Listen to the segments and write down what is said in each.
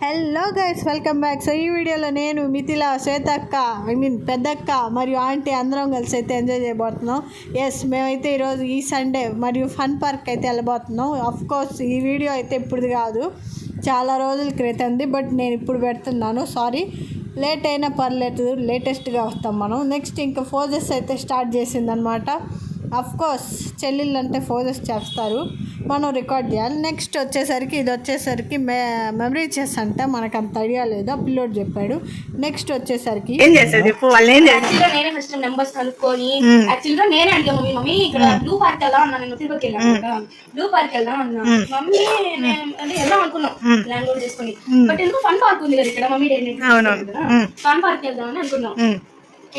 Hello guys, welcome back. So ఈ వీడియోలో నేను మిథిల, శ్వేతక్క, పెద్దక్క మరియు ఆంటీ అందరం కలిసి అయితే ఎంజాయ్ చేయబోతున్నాం. ఎస్, మేమైతే ఈరోజు ఈ సండే మరియు ఫన్ పార్క్ అయితే వెళ్ళబోతున్నాం. అఫ్ కోర్స్ ఈ వీడియో అయితే ఇప్పుడుది కాదు, చాలా రోజుల క్రితంది, బట్ నేను ఇప్పుడు పెడుతున్నాను. సారీ, లేట్ అయినా పర్లేదు, లేటెస్ట్గా వస్తాం మనం. నెక్స్ట్ ఇంకా ఫోజెస్ అయితే స్టార్ట్ చేసిందనమాట. అఫ్ కోర్స్ చెల్లెళ్ళు అంటే ఫోజెస్ చేస్తారు, మనం రికార్డ్ చేయాలి. నెక్స్ట్ వచ్చేసరికి ఇది వచ్చేసరికి మెమరీ చెస్ అంటే మనకు అంత ఐడియా లేదు, ఆ పిల్లోడు చెప్పాడు. నెక్స్ట్ వచ్చేసరికి ఏం చేస్తారు చెప్పు, వాళ్ళు ఏం చేస్తారు? నేనే ఫస్ట్ నెంబర్స్ కనుక్కొని యాక్చువల్గా నేనే అడిగా మమ్మీ ఇక్కడ బ్లూ పార్క్ వెళ్దాం అన్నా. నేను తిరుపతికి వెళ్ళాను కదా, బ్లూ పార్క్ వెళ్దాం అన్నా. మమ్మీ అంటే వెళ్దాం అనుకున్నాం ప్లాన్ కూడా చేసుకుని, బట్ ఎందుకు ఫన్ పార్క్ ఉంది కదా ఇక్కడ, మమ్మీ ఫన్ పార్క్ వెళ్దాం అని అనుకున్నాం.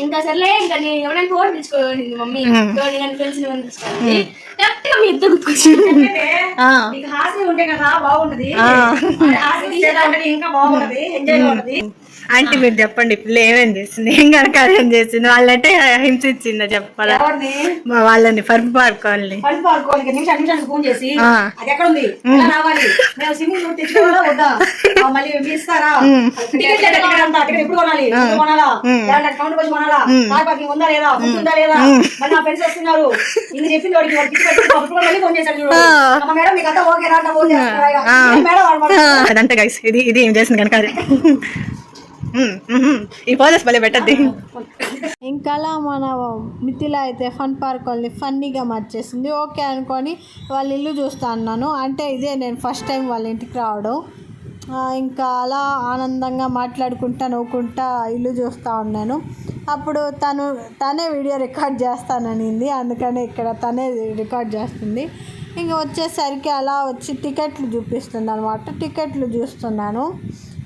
ఇంకా సర్లే, ఇంకా నేను ఎవరైనా తోడు తెచ్చుకోవాలి మమ్మీ, తోడు కానీ ఫ్రెండ్స్ తీసుకోవాలి. కరెక్ట్ గా మీ ఇద్దరు హాస్టల్ ఉంటే కదా బాగుంటది, ఇంకా బాగుంటది, ఎంజాయ్ ఉంటది. ఆంటీ మీరు చెప్పండి, పిల్ల ఏమేం చేసింది, ఏం కనుక ఏం చేసింది, వాళ్ళంటే హింస ఇచ్చిందా చెప్పాలా? వాళ్ళని ఫన్ పార్క్ వాళ్ళని నిమిషానికి ఫోన్ చేసి అది ఎక్కడ ఉంది రావాలి, మేము స్విమ్మింగ్ తెచ్చుకోవాలా వద్దా, మళ్ళీ ఇస్తారా, ఎప్పుడు కొనాలి, కొనాలా, కౌంట్ వచ్చి కొనాలా, కార్ పార్కింగ్ ఉందా లేదా, ఫుడ్ ఉందా లేదా, మళ్ళీ నా ఫ్రెండ్స్ వస్తున్నారు, ఇది చెప్పింది వాడికి మళ్ళీ ఫోన్ చేశాడు. మేడం మీకు అంతా ఓకే రా, ఫోన్ చేస్తారా అదంతా గైస్, ఇది ఏం చేసింది కనుక ఈ ఫోటోస్ భలే పెట్టద్ది. ఇంకా మన మిథిల అయితే ఫన్ పార్క్ వాళ్ళని ఫన్నీగా మార్చేసింది. ఓకే అనుకొని వాళ్ళ ఇల్లు చూస్తా అన్నాను. అంటే ఇదే నేను ఫస్ట్ టైం వాళ్ళ ఇంటికి రావడం. ఇంకా అలా ఆనందంగా మాట్లాడుకుంటా నవ్వుకుంటా ఇల్లు చూస్తూ ఉన్నాను. అప్పుడు తనే వీడియో రికార్డ్ చేస్తాననింది, అందుకని ఇక్కడ తనే రికార్డ్ చేస్తుంది. ఇంకా వచ్చేసరికి అలా వచ్చి టికెట్లు చూపిస్తుంది అనమాట. టికెట్లు చూస్తున్నాను.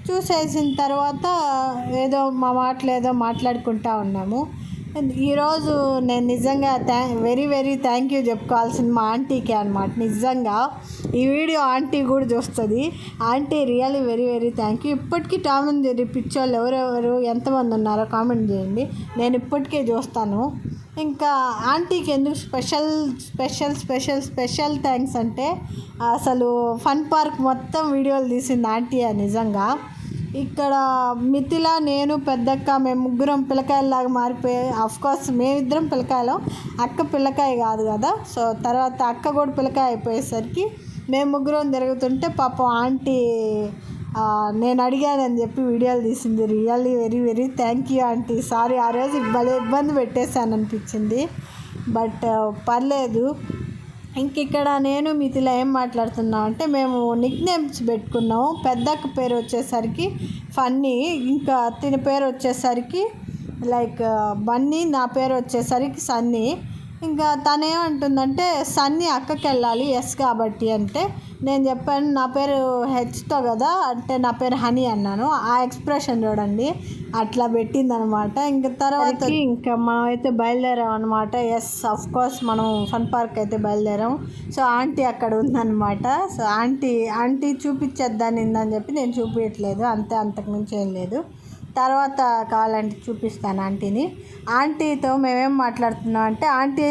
చూసేసిన తర్వాత ఏదో మా మాటలు ఏదో మాట్లాడుకుంటూ ఉన్నాము. ఈరోజు నేను నిజంగా వెరీ వెరీ థ్యాంక్ యూ చెప్పుకోవాల్సింది మా ఆంటీకి అనమాట. నిజంగా ఈ వీడియో ఆంటీ కూడా చూస్తుంది. Aunty really very very thank you. ఇప్పటికీ టామ్ అండ్ జెర్రీ పిక్చర్లు ఎవరెవరు ఎంతమంది ఉన్నారో కామెంట్ చేయండి, నేను ఇప్పటికే చూస్తాను. ఇంకా ఆంటీకి ఎందుకు special special special special thanks అంటే, అసలు ఫన్ పార్క్ మొత్తం వీడియోలు తీసింది ఆంటీ. నిజంగా ఇక్కడ మిథిల, నేను, పెద్దక్క మేము ముగ్గురం పిల్లకాయలాగా మారిపోయాయి. అఫ్కోర్స్ మేమిద్దరం పిల్లకాయలు, అక్క పిల్లకాయ కాదు కదా. సో తర్వాత అక్క కూడా పిల్లకాయ అయిపోయేసరికి మేము ముగ్గురం తిరుగుతుంటే పాపం ఆంటీ నేను అడిగానని చెప్పి వీడియోలు తీసింది. Really very very thank you aunty. Sorry, ఆ రోజు భలే ఇబ్బంది పెట్టేశాను అనిపించింది, బట్ పర్లేదు. ఇంక ఇక్కడ నేను మిథిల ఏం మాట్లాడుతున్నాం అంటే, మేము నిక్ నేమ్స్ పెట్టుకున్నాము. పెద్దక్క పేరు వచ్చేసరికి ఫన్నీ, ఇంకా తిని పేరు వచ్చేసరికి లైక్ బన్నీ, నా పేరు వచ్చేసరికి సన్నీ. ఇంకా తనేమంటుందంటే సన్నీ అక్కకి వెళ్ళాలి ఎస్ కాబట్టి అంటే, నేను చెప్పాను నా పేరు హెచ్తో కదా అంటే నా పేరు హనీ అన్నాను. ఆ ఎక్స్ప్రెషన్ చూడండి, అట్లా పెట్టిందనమాట. ఇంకా తర్వాత ఇంకా మనం అయితే బయలుదేరాం అనమాట. ఎస్, అఫ్ కోర్స్ మనం ఫన్ పార్క్ అయితే బయలుదేరాం. సో ఆంటీ అక్కడ ఉందన్నమాట. సో ఆంటీ చూపించేద్దానిందని చెప్పి నేను చూపించట్లేదు, అంతే, అంతకుమించి ఏం లేదు. తర్వాత కావాలంటే చూపిస్తాను ఆంటీని. ఆంటీతో మేమేం మాట్లాడుతున్నాం అంటే, ఆంటీ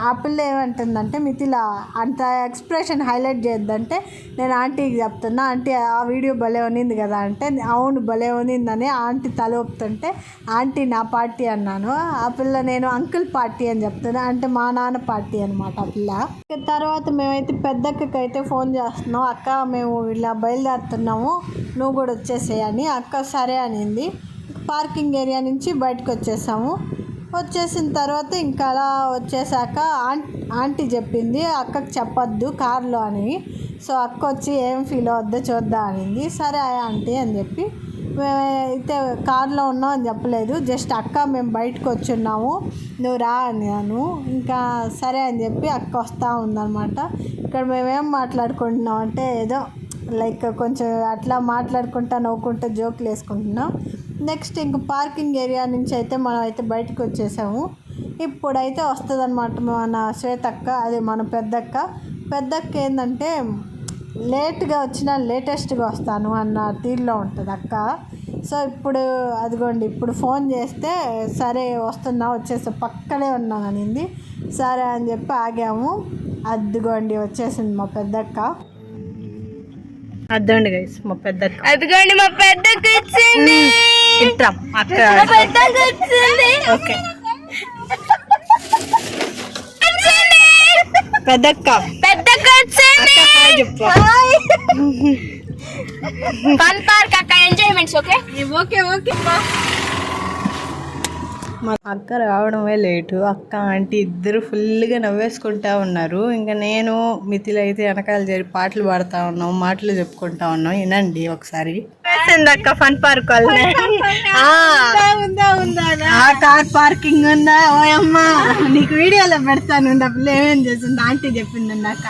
ఆ పిల్ల ఏమంటుందంటే, మిథిల అంత ఎక్స్ప్రెషన్ హైలైట్ చేయొద్దంటే నేను ఆంటీకి చెప్తున్నా. ఆంటీ ఆ వీడియో భలే ఉన్నింది కదా అంటే, అవును భలే ఉన్నిందని ఆంటీ తల ఒప్పుతుంటే, ఆంటీ నా పార్టీ అన్నాను. ఆ పిల్ల నేను అంకుల్ పార్టీ అని చెప్తున్నా, అంటే మా నాన్న పార్టీ అనమాట ఆ పిల్ల. తర్వాత మేమైతే పెద్దక్కకి అయితే ఫోన్ చేస్తున్నాం, అక్క మేము ఇలా బయలుదేరుతున్నాము, నువ్వు కూడా వచ్చేసేయని. అక్క సరే అనింది. పార్కింగ్ ఏరియా నుంచి బయటకు వచ్చేసాము. వచ్చేసిన తర్వాత ఇంకా అలా వచ్చేసాక ఆంటీ చెప్పింది అక్కకి చెప్పొద్దు కార్లో అని. సో అక్క వచ్చి ఏం ఫీల్ అవద్దో చూద్దాం అనింది. సరే ఆంటీ అని చెప్పి మేమైతే కార్లో ఉన్నాం అని చెప్పలేదు, జస్ట్ అక్క మేము బయటకు వచ్చున్నాము నువ్వు రా అన్నాను. ఇంకా సరే అని చెప్పి అక్క వస్తూ ఉందన్నమాట. ఇక్కడ మేమేం మాట్లాడుకుంటున్నాం అంటే, ఏదో లైక్ కొంచెం అట్లా మాట్లాడుకుంటా నవ్వుకుంటా జోకులు వేసుకుంటున్నాం. నెక్స్ట్ ఇంక పార్కింగ్ ఏరియా నుంచి అయితే మనం అయితే బయటకు వచ్చేసాము. ఇప్పుడైతే వస్తుంది అనమాట మన శ్వేతక్క, అదే మన పెద్దక్క ఏంటంటే లేట్గా వచ్చినా లేటెస్ట్గా వస్తాను అన్న తీరులో ఉంటుంది అక్క. సో ఇప్పుడు అదిగోండి, ఇప్పుడు ఫోన్ చేస్తే సరే వస్తున్నా వచ్చేసి పక్కనే ఉన్నాను అనింది. సరే అని చెప్పి ఆగాము. అదిగోండి వచ్చేసింది మా పెద్దక్క. అర్థండి గైస్ మా పెద్దక్క. అదిగోండి మా పెద్దకి ఇచ్చింది. ఇట్రా అక్క. మా పెద్దకి ఇచ్చింది. ఓకే పెద్దక్క. పెద్దకి ఇచ్చింది. చెప్పు. ఫన్ పార్క్ అక్క ఎంజాయ్మెంట్స్. Okay okay okay. మా అక్క రావడమే లేటు. అక్క ఆంటీ ఇద్దరు ఫుల్గా నవ్వేసుకుంటా ఉన్నారు. ఇంకా నేను మిథిల అయితే వెనకాల చేరి పాటలు పాడుతూ ఉన్నాం, మాటలు చెప్పుకుంటా ఉన్నాం. వినండి ఒకసారి. అక్క ఫన్ పార్క్ కార్ పార్కింగ్ ఉందా? ఓయమ్మా నీకు వీడియోలో పెడతాను. అప్పుడు ఏమేం చేసింది ఆంటీ చెప్పింది అక్క.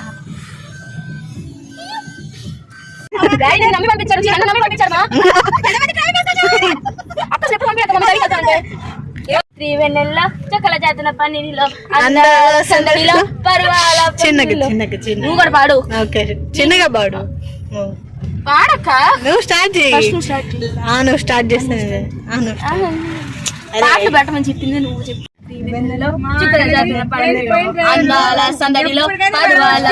చక్కల జాతర పన్నీలో సందడిలో పర్వాల నువ్వు కూడా పాడు. ఓకే చిన్నగా పాడు. పాడక్క. నువ్వు స్టార్ట్ చేయి. నువ్వు స్టార్ట్ చేస్తాను. పాటలు పెట్టమని చెప్పింది నువ్వు చెప్పు. చిక్కల జాతర పన్నీలో అందాల సందడిలో పర్వాల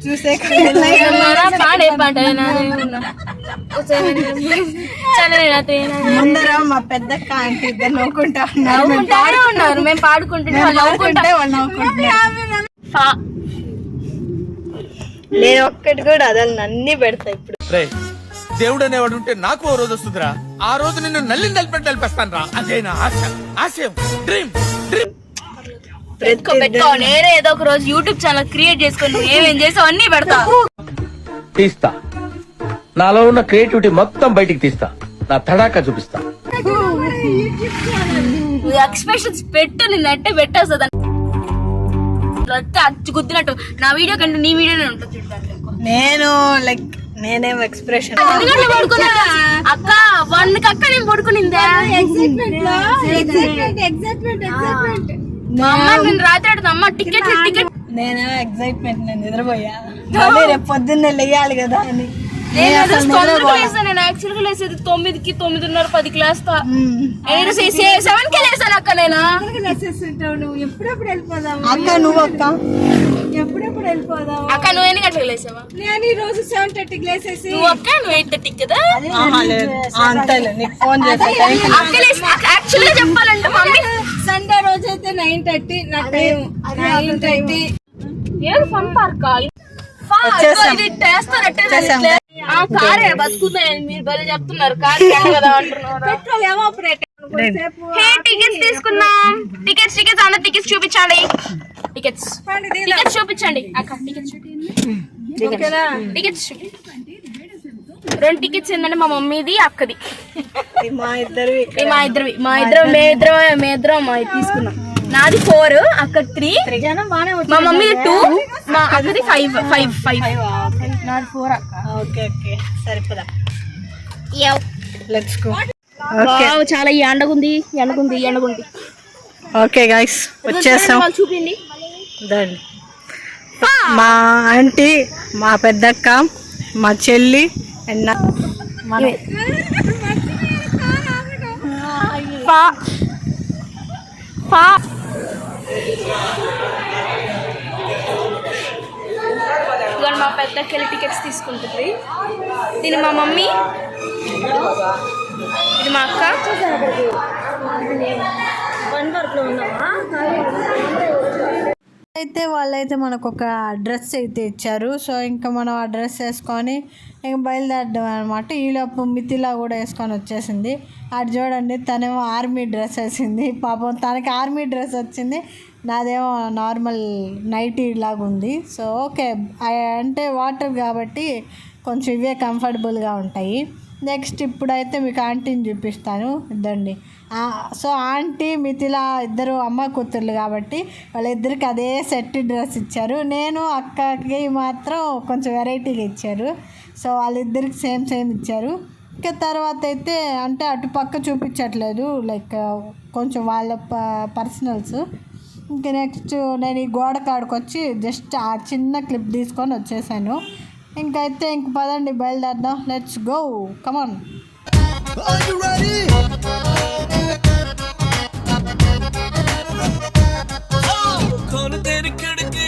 చూసే పాడే పాట ముందర మా పెద్దక్క ఆంటీ ఇద్దరు నవ్వుకుంటా ఉన్నారు. మేము పాడుకుంటుంటే నేను ఒక్కటి కూడా అదలు అన్ని పెడతా. ఇప్పుడు దేవుడు అనేవాడు ఉంటే నాకు ఓ రోజు వస్తుందిరా. ఆ రోజు నిన్ను నల్లిని నలిపెట్టి నలిపేస్తాను రా. అదే నా ఆశ, ఆశయం, డ్రీమ్ డ్రీమ్. పెట్టుకో. నేనే ఏదో ఒక రోజు యూట్యూబ్ ఛానల్ క్రియేట్ చేసుకొని నువ్వు ఏమేం చేసావు అన్ని పెడతా. తీస్తా. నాలో ఉన్న క్రియేటివిటీ మొత్తం బయటికి తీస్తా. నా తడాకా చూపిస్తా. నువ్వు ఎక్స్ప్రెషన్స్ పెట్టు. నేను అట్టే పెట్టేస్తా. అచ్చు గుద్దినట్టు నా వీడియో కంటే నీ వీడియోనే ఉంటుంది. నేను లైక్ నేనేం ఎక్స్ప్రెషన్ అక్క 1 అక్క నేను పడుకునిందే. మా అమ్మ నేను రాత్రి అమ్మ టికెట్ నేను ఎగ్జైట్మెంట్. నేను నిద్రపోయా. రేపు పొద్దున్నే లేయాలి కదా అని. నేను యాక్చువల్ గా లేసేది 9కి 9:30 10కి లేస్తా. 7కి లేసాను అక్క. నేను ఎప్పుడెప్పుడు వెళ్ళిపోదాం అక్క. నువ్వు అక్క ఎప్పుడెప్పుడు వెళ్ళిపోదాం అక్క. నువ్వు ఎన్ని గంటలకు లేసావా? నేను ఈ రోజు 7:30కి లేసేసి. నువ్వు అక్క నువ్వు 8:30 కదా? అంతేలే నీకు ఫోన్ చేస్తా. యాక్చువల్ గా చెప్పాలంటే మమ్మీ సండే రోజు అయితే 9:30 నా టైం. 9:30 ఏది ఫన్ పార్క్ కారే బతుకుతాయని మీరు బలి చెప్తున్నారు. కార్ కదా అంటున్నారు. టికెట్స్ తీసుకున్నాం. టికెట్స్ అన్న టికెట్స్ చూపించాలి. టికెట్స్ చూపించండి అక్క. టికెట్స్ 2 టికెట్స్ ఏంటంటే మా మమ్మీది అక్కది. మేమిద్దరం తీసుకున్నాం. నాది 4 అక్క 3 మా మమ్మీది 2 మా అక్కది 5 నాది 4 అక్క. Okay okay Saripodhaa. Let's go. చాలా ఎండగుంది. ఓకే గైస్ వచ్చేసాం. చూపిండి. మా ఆంటీ, మా పెద్దక్క, మా చెల్లి అండ్ మా పెద్దకి వెళ్ళి టికెట్స్ తీసుకుంటుంది. దీని మా మమ్మీ, ఇది మా అక్క. అయితే వాళ్ళైతే మనకు ఒక డ్రెస్ అయితే ఇచ్చారు. సో ఇంకా మనం ఆ డ్రెస్ వేసుకొని ఇంక బయలుదేరడం అనమాట. ఈలోపు మిథిలా కూడా వేసుకొని వచ్చేసింది. అటు చూడండి తనేమో ఆర్మీ డ్రెస్ వేసింది. పాపం తనకి ఆర్మీ డ్రెస్ వచ్చింది, నాదేమో నార్మల్ నైటీ లాగా ఉంది. సో ఓకే అంటే వాటర్ కాబట్టి కొంచెం ఇవే కంఫర్టబుల్గా ఉంటాయి. నెక్స్ట్ ఇప్పుడైతే మీకు ఆంటీని చూపిస్తాను. ఇద్దండి. సో ఆంటీ మిథిల ఇద్దరు అమ్మ కూతుర్లు కాబట్టి వాళ్ళిద్దరికి అదే సెట్ డ్రెస్ ఇచ్చారు. నేను అక్కకి మాత్రం కొంచెం వెరైటీగా ఇచ్చారు. సో వాళ్ళిద్దరికి సేమ్ ఇచ్చారు. ఇంకా తర్వాత అయితే అంటే అటు పక్క చూపించట్లేదు, లైక్ కొంచెం వాళ్ళ పర్సనల్స్. ఇంకా నెక్స్ట్ నేను ఈ గోడ కాడికి వచ్చి జస్ట్ ఆ చిన్న క్లిప్ తీసుకొని వచ్చేసాను. ఇంకైతే ఇంక పదండి బయలుదేరదాం. లెట్స్ గో, కమాన్. खोल तेरी खिड़की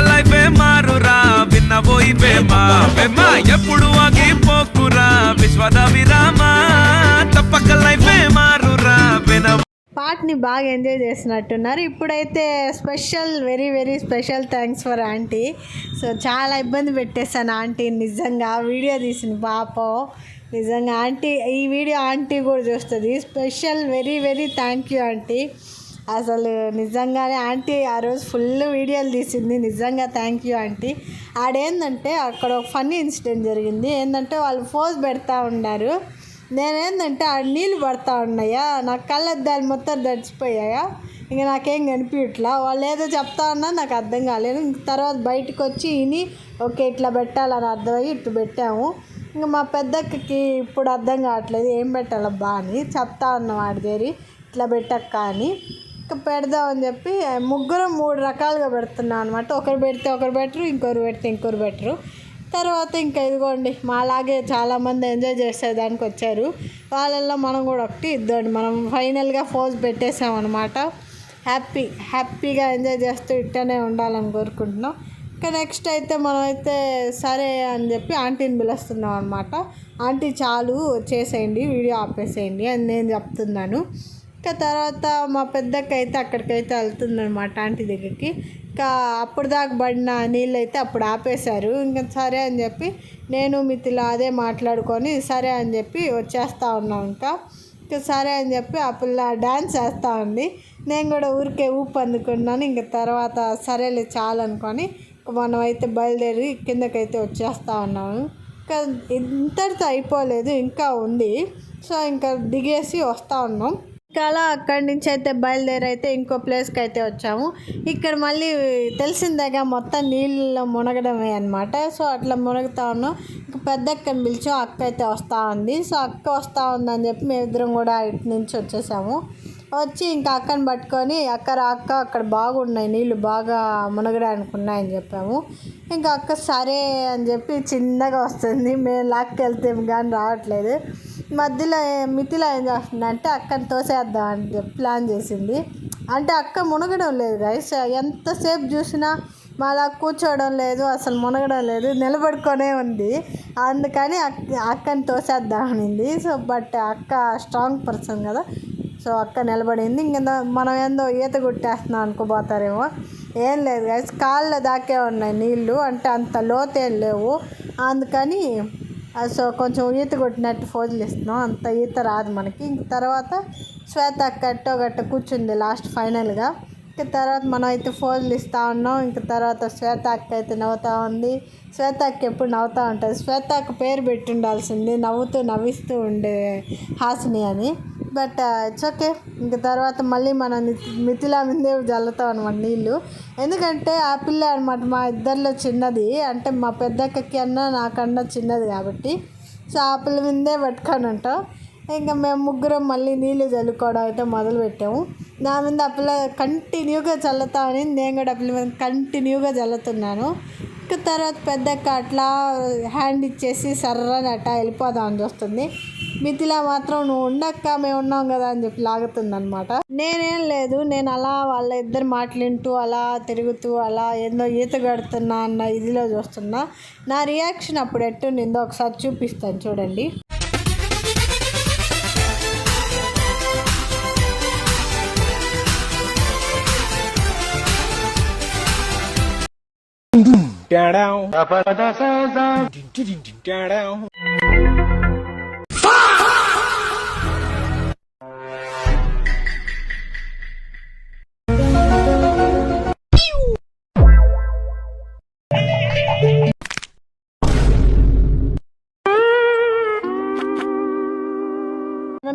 లైఫే మారురా విన్నబోయి ప్రేమ ప్రేమ ఎప్పుడు ఆగిపోకురా విశ్వద విరామ తప్పక లైఫే మారురా విన పాటని బాగా ఎంజాయ్ చేసినట్టున్నారు. ఇప్పుడైతే special very very special thanks for aunty. So చాలా ఇబ్బంది పెట్టేశాను ఆంటీ, నిజంగా వీడియో తీసిన పాపం. నిజంగా ఆంటీ ఈ వీడియో ఆంటీ కూడా చూస్తుంది. Special very very thank you aunty. అసలు నిజంగానే ఆంటీ ఆ రోజు ఫుల్ వీడియోలు తీసింది. నిజంగా థ్యాంక్ యూ ఆంటీ. ఆడేందంటే అక్కడ ఒక ఫన్నీ ఇన్సిడెంట్ జరిగింది. ఏంటంటే వాళ్ళు ఫోజ్ పెడతా ఉన్నారు. నేనేందంటే ఆ నీళ్ళు పడతా ఉన్నాయా, నాకు కళ్ళద్దాలు మొత్తం తడిచిపోయాయా, ఇంక నాకేం కనిపించట్లా. వాళ్ళు ఏదో చెప్తా ఉన్నా నాకు అర్థం కాలేదు. ఇంక తర్వాత బయటకు వచ్చి ఇని ఓకే ఇట్లా పెట్టాలని అర్థమయ్యి ఇట్లా పెట్టాము. ఇంకా మా పెద్దక్కకి ఇప్పుడు అర్థం కావట్లేదు ఏం పెట్టాలబ్బా అని చెప్తా ఉన్నాం. వాడి దేరి ఇట్లా పెట్టక్క అని ఇంకా పెడదామని చెప్పి ముగ్గురం 3 రకాలుగా పెడుతున్నాం అనమాట. ఒకరు పెడితే ఒకరు బెటరు, ఇంకొకరు పెడితే ఇంకొకరు బెటరు. తర్వాత ఇంకా ఇదిగోండి మాలాగే చాలామంది ఎంజాయ్ చేసేదానికి వచ్చారు. వాళ్ళల్లో మనం కూడా ఒకటి ఇద్దండి. మనం ఫైనల్గా ఫోజ్ పెట్టేసామన్నమాట. హ్యాపీగా ఎంజాయ్ చేస్తూ ఇట్టనే ఉండాలని కోరుకుంటున్నాం. ఇంకా నెక్స్ట్ అయితే మనమైతే సరే అని చెప్పి ఆంటీని పిలుస్తున్నాం అనమాట. ఆంటీ చాలు చేసేయండి, వీడియో ఆపేసేయండి అని నేను చెప్తున్నాను. ఇంకా తర్వాత మా పెద్దక్క అయితే అక్కడికైతే వెళ్తుందనమాట ఆంటీ దగ్గరికి. ఇంకా అప్పుడు దాకా పడిన నీళ్ళు అయితే అప్పుడు ఆపేశారు. ఇంకా సరే అని చెప్పి నేను మితిలో అదే మాట్లాడుకొని సరే అని చెప్పి వచ్చేస్తూ ఉన్నాం. ఇంకా సరే అని చెప్పి ఆ పిల్ల డ్యాన్స్ వేస్తూ ఉంది. నేను కూడా ఊరికే ఊపు అందుకున్నాను. ఇంక తర్వాత సరేలే చాలు అనుకొని మనమైతే బయలుదేరి కిందకైతే వచ్చేస్తూ ఉన్నాము. ఇంకా ఇంతటితో అయిపోలేదు, ఇంకా ఉంది. సో ఇంకా దిగేసి వస్తూ ఉన్నాం. ఇంకా అలా అక్కడి నుంచి అయితే బయలుదేరి అయితే ఇంకో ప్లేస్కి అయితే వచ్చాము. ఇక్కడ మళ్ళీ తెలిసిందేగా మొత్తం నీళ్ళలో మునగడమే అనమాట. సో అట్లా మునగుతా ఉన్నాం. ఇంకా పెద్ద అక్కని పిలిచాం, అక్క అయితే వస్తూ ఉంది. సో అక్క వస్తూ ఉందని చెప్పి మేమిద్దరం కూడా ఇటు నుంచి వచ్చేసాము. వచ్చి ఇంకా అక్కని పట్టుకొని అక్క అక్కడ బాగున్నాయి నీళ్ళు, బాగా మునగడానికి ఉన్నాయని చెప్పాము. ఇంకా అక్క సరే అని చెప్పి చిన్నగా వస్తుంది. మేము లాక్కెళ్తే కానీ రావట్లేదు. మధ్యలో మితిలో ఏం చేస్తుందంటే అక్కని తోసేద్దాం అని చెప్పి ప్లాన్ చేసింది. అంటే అక్క మునగడం లేదు గైస్, ఎంతసేపు చూసినా మాలా కూర్చోవడం లేదు, అసలు మునగడం లేదు, నిలబడుకొనే ఉంది. అందుకని అక్కని తోసేద్దాం అనింది. సో బట్ అక్క స్ట్రాంగ్ పర్సన్ కదా, సో అక్క నిలబడింది. ఇంకా మనం ఏందో ఈత కొట్టేస్తున్నాం అనుకోపోతారేమో, ఏం లేదు గైస్, కాళ్ళ దాకే ఉన్నాయి నీళ్ళు, అంటే అంత లోతేం లేవు. అందుకని సో కొంచెం ఈత కొట్టినట్టు ఫోజులు ఇస్తున్నాం, అంత ఈత రాదు మనకి. ఇంక తర్వాత శ్వేత అక్క గట్ట కూర్చుంది లాస్ట్ ఫైనల్గా. ఇంక తర్వాత మనం అయితే ఫోజులు ఇస్తూ ఉన్నాం. ఇంక తర్వాత శ్వేత అక్క అయితే నవ్వుతూ ఉంది. శ్వేత అక్క ఎప్పుడు నవ్వుతూ ఉంటుంది. శ్వేత అక్క పేరు పెట్టి ఉండాల్సింది, నవ్విస్తూ ఉండే హాసిని అని. But it's okay. ఇంక తర్వాత మళ్ళీ మనం మిథిలా మీదే జల్లుతాం అనమాట నీళ్ళు. ఎందుకంటే ఆ పిల్ల అనమాట మా ఇద్దరిలో చిన్నది, అంటే మా పెద్దక్కకి అన్నా నాకన్నా చిన్నది కాబట్టి. సో ఆ పిల్ల మీదే పట్టుకొని ఉంటాం. ఇంకా మేము ముగ్గురం మళ్ళీ నీళ్ళు చల్లుకోవడం అయితే మొదలుపెట్టాము. నా మీద ఆ పిల్ల కంటిన్యూగా చల్లుతామని నేను కూడా ఆ పిల్ల మీద కంటిన్యూగా చల్లుతున్నాను. ఇంకా తర్వాత పెద్దక్క అట్లా హ్యాండ్ ఇచ్చేసి సర్రని అట్టా వెళ్ళిపోదామని చూస్తుంది. మిథిలా మాత్రం నువ్వు ఉండక్క మేము ఉన్నాం కదా అని చెప్పి లాగుతుందనమాట. నేనేం లేదు, నేను అలా వాళ్ళ ఇద్దరు మాట్లాడుతూ అలా తిరుగుతూ అలా ఏందో ఈత కడుతున్నా అన్న ఇదిలో చూస్తున్నా. నా రియాక్షన్ అప్పుడు ఎట్టుండిందో ఒకసారి చూపిస్తాను చూడండి.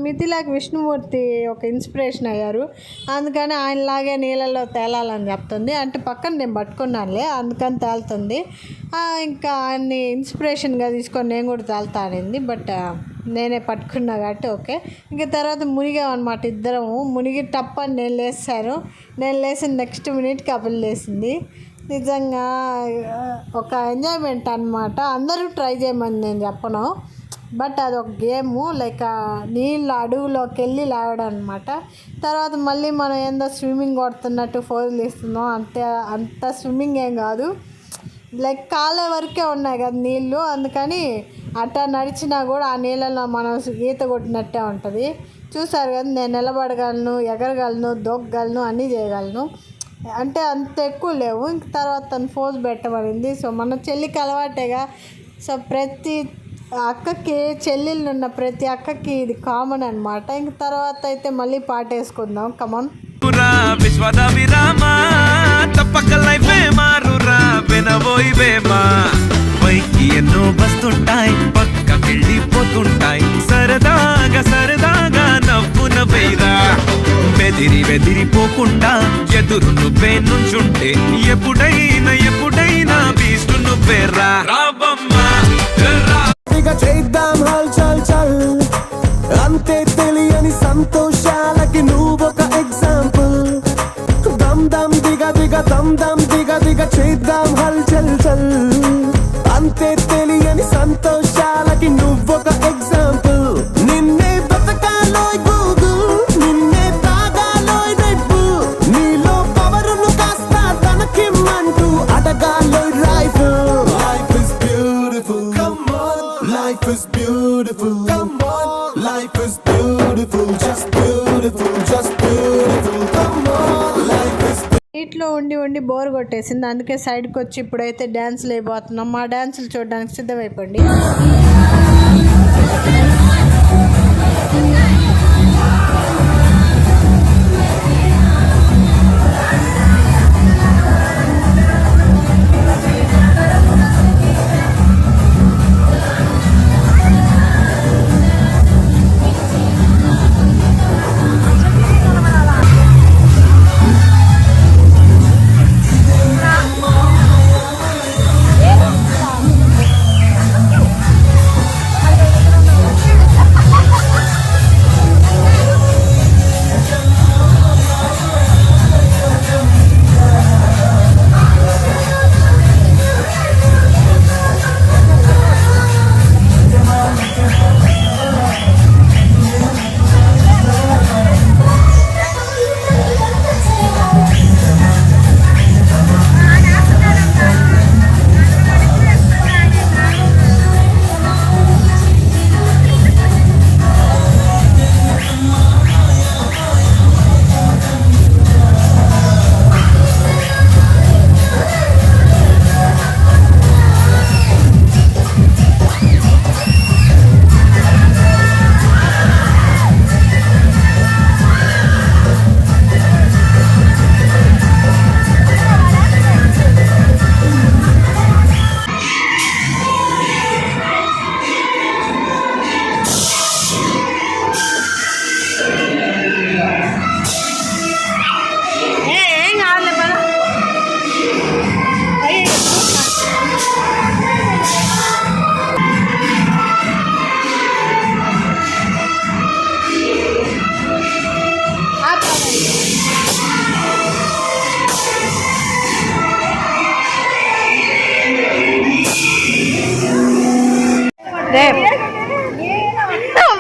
మిథిలాకి విష్ణుమూర్తి ఒక ఇన్స్పిరేషన్ అయ్యారు. అందుకని ఆయనలాగే నీళ్ళల్లో తేలాలని చెప్తుంది. అంటే పక్కన నేను పట్టుకున్నానులే, అందుకని తేలుతుంది. ఇంకా ఆయన్ని ఇన్స్పిరేషన్గా తీసుకొని నేను కూడా తేలుతా అనింది. బట్ నేనే పట్టుకున్నా కాబట్టి ఓకే. ఇంకా తర్వాత మునిగామన్నమాట ఇద్దరము. మునిగి టప్పని నేను లేసాను. నేను లేసిన నెక్స్ట్ మినిట్కి ఆ పిల్ల లేసింది. నిజంగా ఒక ఎంజాయ్మెంట్ అనమాట. అందరూ ట్రై చేయమని నేను చెప్పను, బట్ అదొక గేము, లైక్ నీళ్ళ అడుగులోకి వెళ్ళి లాగడం అనమాట. తర్వాత మళ్ళీ మనం ఏందో స్విమ్మింగ్ కొడుతున్నట్టు ఫోజులు ఇస్తున్నాం, అంత స్విమ్మింగ్ ఏం కాదు, లైక్ కాళ్ళ వరకే ఉన్నాయి కదా నీళ్ళు, అందుకని అట్టా నడిచినా కూడా ఆ నీళ్ళలో మనం ఈత కొట్టినట్టే ఉంటుంది. చూసారు కదా, నేను నిలబడగలను, ఎగరగలను, దూకగలను, అన్నీ చేయగలను. అంటే అంత ఎక్కువ లేవు. ఇంక తర్వాత తను ఫోజ్ పెట్టమనింది. సో మన చెల్లికి అలవాటేగా. సో ప్రతి అక్కకి, చెల్లెళ్ళు ఉన్న ప్రతి అక్కకి ఇది కామన్ అనమాట. ఇంక తర్వాత అయితే మళ్ళీ పాట వేసుకుందాం. కమన్. విశ్వద విరామ తప్పక లైఫే మారురా వినబోయి వేమా. పైకి ఎన్నో వస్తుంటాయి, పక్క వెళ్ళిపోతుంటాయి, సరదాగా సరదాగా నవ్వు నవ్వేరా. బెదిరిపోకుండా ఎదురు నువ్వే నుంచుంటే ఎప్పుడైనా బీస్ట్ నువ్వేరా. రాబమ్మా చేద్దాం హల్ చల్ చల్, అంతే తెలియని సంతోషాలకి నువ్వొక ఎగ్జాంపుల్. దమ్ దమ్ దిగ దిగ దమ్ దమ్ దిగ దిగ చేద్దాం హల్ చల్ చల్, అంతే తెలియని సంతోషాలకి నువ్వొక ఎగ్జాంపుల్. నిన్నే బతకాలోయ్ గూగుల్, నిన్నే తాగాలోయ్ రెడ్ బుల్, నీలో పవరును కాస్త తనకిమ్మంటూ అడగాలోయ్ rifle. Life is beautiful, come on. Life is beautiful, come on. Life is beautiful, just beautiful, just beautiful, come on. Life is ఇంట్లో ఉండి బోర్ కొట్టేసింది, అందుకే సైడ్కి వచ్చి ఇప్పుడైతే డ్యాన్సులు అయిపోతున్నాం. మా డ్యాన్సులు చూడడానికి సిద్ధమైపోండి.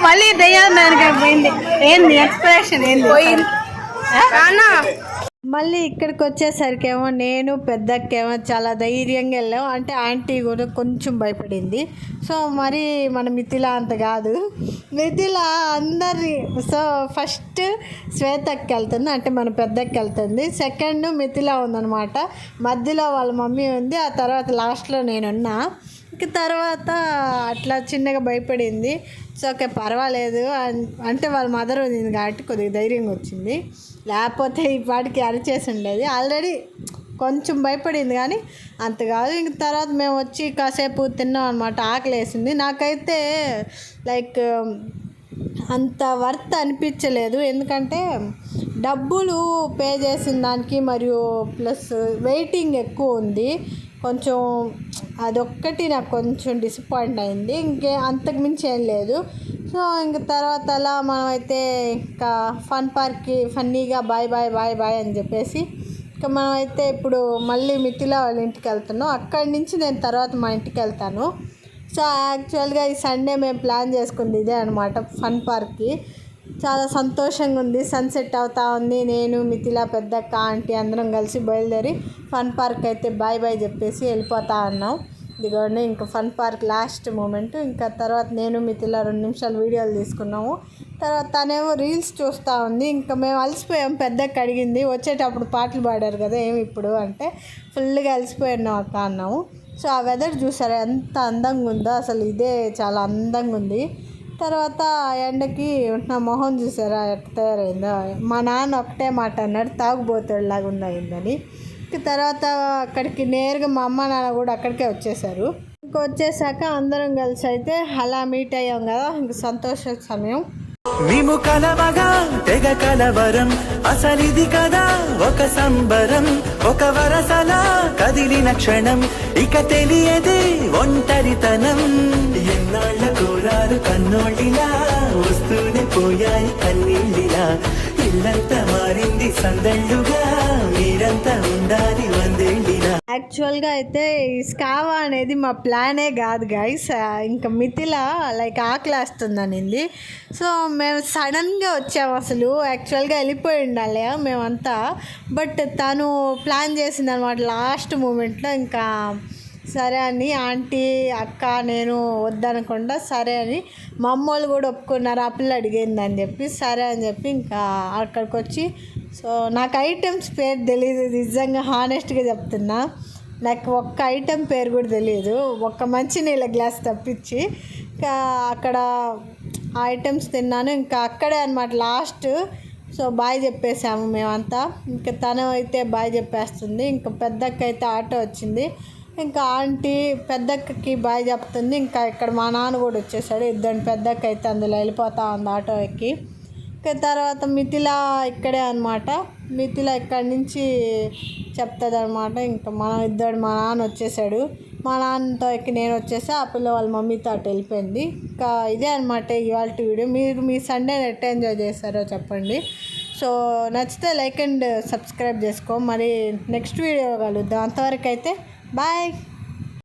మళ్ళీ దయ్యాలు దానికి పోయింది. ఏంది ఎక్స్ప్రెషన్ ఏంది పోయింది? మళ్ళీ ఇక్కడికి వచ్చేసరికేమో నేను పెద్దక్కేమో చాలా ధైర్యంగా వెళ్ళాం. అంటే ఆంటీ కూడా కొంచెం భయపడింది. సో మరి మన మిథిల అంత కాదు. మిథిల అందరి, సో ఫస్ట్ శ్వేతకి వెళ్తుంది, అంటే మన పెద్దకి వెళ్తుంది. సెకండ్ మిథిల ఉందన్నమాట, మధ్యలో వాళ్ళ మమ్మీ ఉంది, ఆ తర్వాత లాస్ట్లో నేనున్నా. ఇంక తర్వాత అట్లా చిన్నగా భయపడింది. సో ఓకే పర్వాలేదు, అంటే వాళ్ళ మదర్ ఉంది కాబట్టి కొద్దిగా ధైర్యంగా వచ్చింది, లేకపోతే ఈ పాటికి అరిచేసి ఉండేది. ఆల్రెడీ కొంచెం భయపడింది కానీ అంత కాదు. ఇంక తర్వాత మేము వచ్చి కాసేపు తిన్నాం అనమాట, ఆకలి వేసింది. నాకైతే లైక్ అంత వర్త్ అనిపించలేదు, ఎందుకంటే డబ్బులు పే చేసిన దానికి మరియు ప్లస్ వెయిటింగ్ ఎక్కువ ఉంది. కొంచెం అదొక్కటి నాకు కొంచెం డిసప్పాయింట్ అయింది, ఇంకే అంతకుమించి ఏం లేదు. సో ఇంక తర్వాత అలా మనమైతే ఇంకా ఫన్ పార్క్కి ఫన్నీగా బాయ్ బాయ్ బాయ్ బాయ్ అని చెప్పేసి ఇంకా మనమైతే ఇప్పుడు మళ్ళీ మిథిల వాళ్ళ ఇంటికి వెళ్తున్నాం. అక్కడి నుంచి నేను తర్వాత మా ఇంటికి వెళ్తాను. సో యాక్చువల్గా ఈ సండే మేము ప్లాన్ చేసుకుంది ఇదే అనమాట, ఫన్ పార్క్కి. చాలా సంతోషంగా ఉంది, సన్సెట్ అవుతా ఉంది. నేను మిథిల, పెద్దక్క, ఆంటీ అందరం కలిసి బయలుదేరి ఫన్ పార్క్ అయితే బాయ్ బాయ్ చెప్పేసి వెళ్ళిపోతా ఉన్నాం. ఇదిగోండి ఇంకా ఫన్ పార్క్ లాస్ట్ మూమెంట్. ఇంకా తర్వాత నేను మిథిల 2 నిమిషాలు వీడియోలు తీసుకున్నాము. తర్వాత తనేమో రీల్స్ చూస్తూ ఉంది. ఇంకా మేము అలసిపోయాం. పెద్దక్క అడిగింది వచ్చేటప్పుడు పాటలు పాడారు కదా ఏమి ఇప్పుడు అంటే, ఫుల్గా అలసిపోయినాం అక్క అన్నాము. సో ఆ వెదర్ చూసారా ఎంత అందంగా ఉందో, అసలు ఇదే చాలా అందంగా ఉంది. తర్వాత ఎండకి నా మొహం చూసారా ఎట్లా తయారైందో. మా నాన్న ఒకటే మాట అన్నాడు, తాగుబోతులాగా ఉన్నాయిందని. తర్వాత అక్కడికి నేరుగా మా అమ్మ నాన్న కూడా అక్కడికే వచ్చేసారు. ఇంకా వచ్చేసాక అందరం కలిసి అయితే అలా మీట్ అయ్యాం కదా, ఇంక సంతోష సమయం. మేము కలవగా తెగ కలవరం, అసలిది కదా ఒక సంబరం, ఒక వరసలా కదిలిన క్షణం, ఇక తెలియదే ఒంటరితనం. ఎన్నాళ్ళ కోరారు కన్నోళ్ళిలా, వస్తూనే పోయాయి కన్నీళ్ళిలా, ఇల్లంతా మారింది సందళ్ళుగా, మీరంతా ఉండాలి వందేళ్ళిలా. యాక్చువల్గా అయితే ఈ స్కావా అనేది మా ప్లానే కాదు గైస్. ఇంకా మిథిల లైక్ ఆకలేస్తుందనింది. సో మేము సడన్గా వచ్చాము. అసలు యాక్చువల్గా వెళ్ళిపోయి ఉండాలి మేమంతా, బట్ తను ప్లాన్ చేసింది అనమాట లాస్ట్ మూమెంట్లో. ఇంకా సరే అని ఆంటీ, అక్క, నేను వద్దనకుండా సరే అని మా అమ్మోళ్ళు కూడా ఒప్పుకున్నారు. ఆ పిల్ల అడిగింది అని చెప్పి సరే అని చెప్పి ఇంకా అక్కడికి వచ్చి, సో నాకు ఐటమ్స్ పేరు తెలియదు నిజంగా, హానెస్ట్గా చెప్తున్నా. నాకు ఒక్క ఐటెం పేరు కూడా తెలియదు, ఒక్క మంచినీళ్ళ గ్లాస్ తప్పించి. ఇంకా అక్కడ ఐటమ్స్ తిన్నాను. ఇంకా అక్కడే అనమాట లాస్ట్. సో బాయ్ చెప్పేసాము మేమంతా. ఇంకా తను అయితే బాయ్ చెప్పేస్తుంది. ఇంకా పెద్దక్క అయితే ఆటో వచ్చింది. ఇంకా ఆంటీ పెద్దక్కకి బాయ్ చెప్తుంది. ఇంకా ఇక్కడ మా నాన్న కూడా వచ్చేసాడు. ఇద్దరు పెద్దక్క అయితే అందులో వెళ్ళిపోతా ఉంది ఆటో ఎక్కి. ఇంకా తర్వాత మిథిల ఇక్కడే అనమాట. మిథిల ఇక్కడి నుంచి చెప్తుంది అనమాట. ఇంకా మా నాన్న వచ్చేసాడు. మా నాన్నతో ఎక్కి నేను వచ్చేసి ఆ పిల్ల వాళ్ళ మమ్మీతో అటు వెళ్ళిపోయింది. ఇంకా ఇదే అనమాట ఇవాళ వీడియో. మీరు మీ సండేని ఎట్లా ఎంజాయ్ చేస్తారో చెప్పండి. సో నచ్చితే లైక్ అండ్ సబ్స్క్రైబ్ చేసుకో. మరి నెక్స్ట్ వీడియో కలుద్దాం. అంతవరకు అయితే బాయ్.